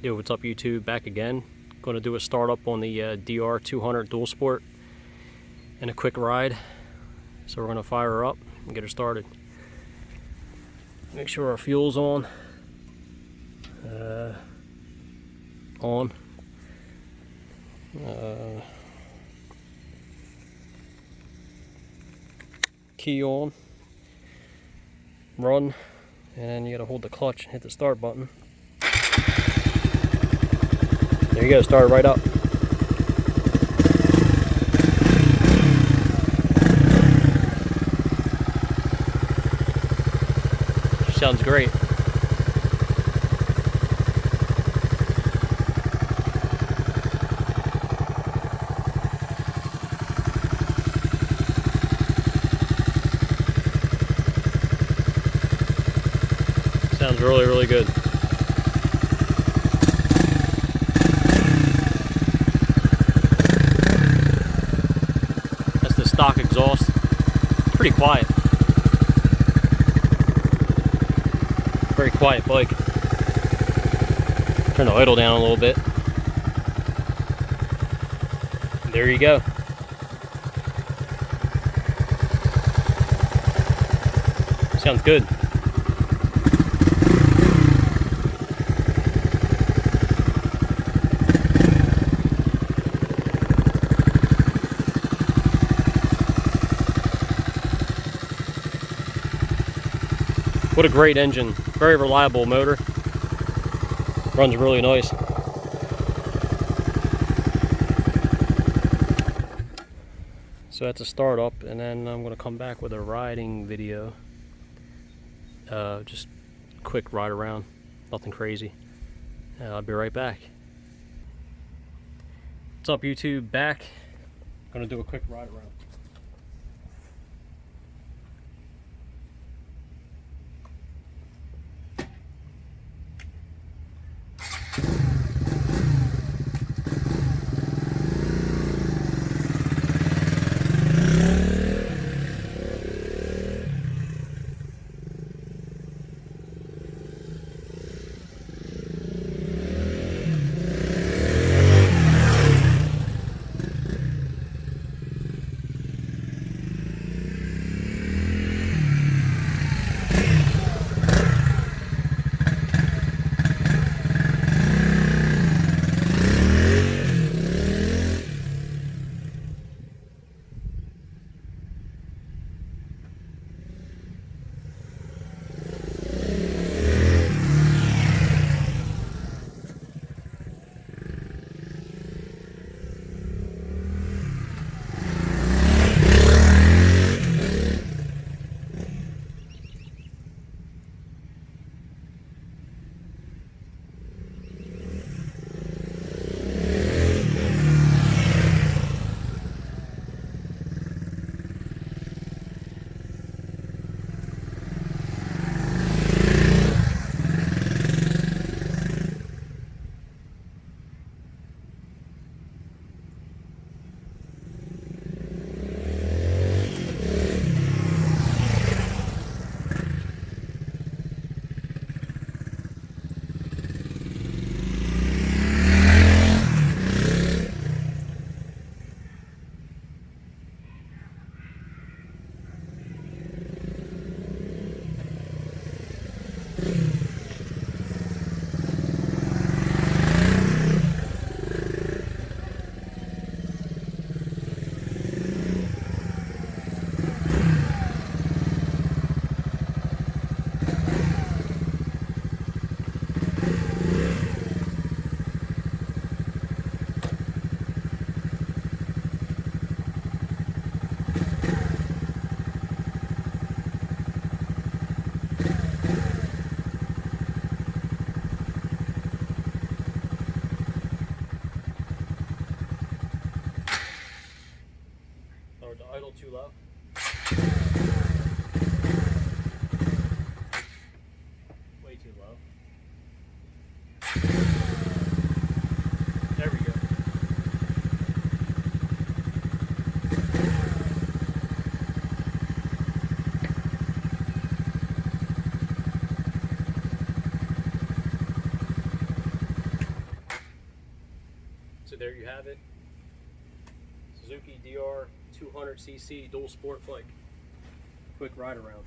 Yo, what's up YouTube? Back again. Going to do a startup on the DR200 Dual Sport and a quick ride. So we're going to fire her up and get her started. Make sure our fuel's on. Key on. Run. And you got to hold the clutch and hit the start button. There you go, start right up. Sounds great. Sounds really, really good. That's the stock exhaust. Pretty quiet. Very quiet bike. Turn the idle down a little bit. And there you go. Sounds good. What a great engine. Very reliable motor. Runs really nice. So that's a startup, and then I'm going to come back with a riding video. Just quick ride around. Nothing crazy. I'll be right back. What's up YouTube? Back. Going to do a quick ride around. The idle too low. Way too low. There we go. So there you have it. Suzuki DR 200cc dual sport bike. Quick ride around.